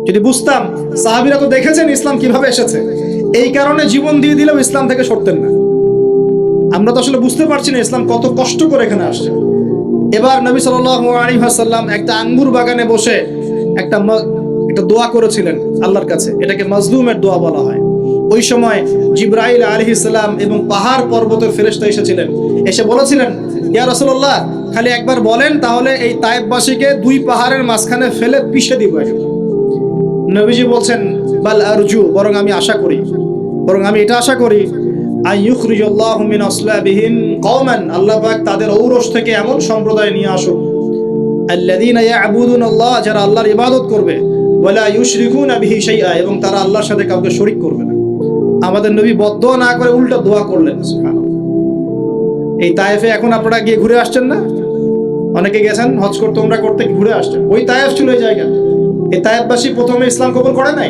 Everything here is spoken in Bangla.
যদি বুঝতাম, সাহাবীরা তো দেখেছেন ইসলাম কিভাবে এসেছে, এই কারণে জীবন দিয়ে দিলেও ইসলাম থেকে সরতেন না। আমরা তো আসলে বুঝতে পারছি না ইসলাম কত কষ্ট করে এখানে আসছে। এবার নবী সাল্লাল্লাহু আলাইহি ওয়াসাল্লাম একটা আঙ্গুর বাগানে বসে একটা একটা দোয়া করেছিলেন আল্লাহর কাছে, এটাকে মাজলুমের দোয়া বলা হয়। ওই সময় জিবরাইল আলাইহিস সালাম এবং পাহাড় পর্বতের ফেরেশতা এসেছিলেন, এসে বলেছিলেন, ইয়া রাসূলুল্লাহ, খালি একবার বলেন তাহলে এই তায়েফবাসীকে দুই পাহাড়ের মাঝখানে ফেলে পিষে দিব। নবীজি বলছেন, বাল আরজু, বরং আমি আশা করি, বরং আমি এটা আশা করি, আইয়ুখরিজাল্লাহু মিন আসলাবিহিম কওমান, আল্লাহ পাক তাদের ঔরস থেকে এমন সম্প্রদায় নিয়ে আসুক, আল্লাযীনা ইয়াবুদুনাল্লাহ, যারা আল্লাহর ইবাদত করবে, ওয়ালা ইউশরিকুনা বিহি শাইআ, এবং তারা আল্লাহর সাথে কাউকে শরীক করবে না। আমাদের নবী বদদোয়া না করে উল্টা দোয়া করলেন। সুবহানাল্লাহ। এই তায়েফে এখন আপনারা গিয়ে ঘুরে আসছেন না? অনেকে গেছেন হজ করতে, উমরা করতে, ঘুরে আসছেন। ওই তায়েফ ছিল এই জায়গা। এই তায়েফবাসী প্রথমে ইসলাম কবুল করে নাই।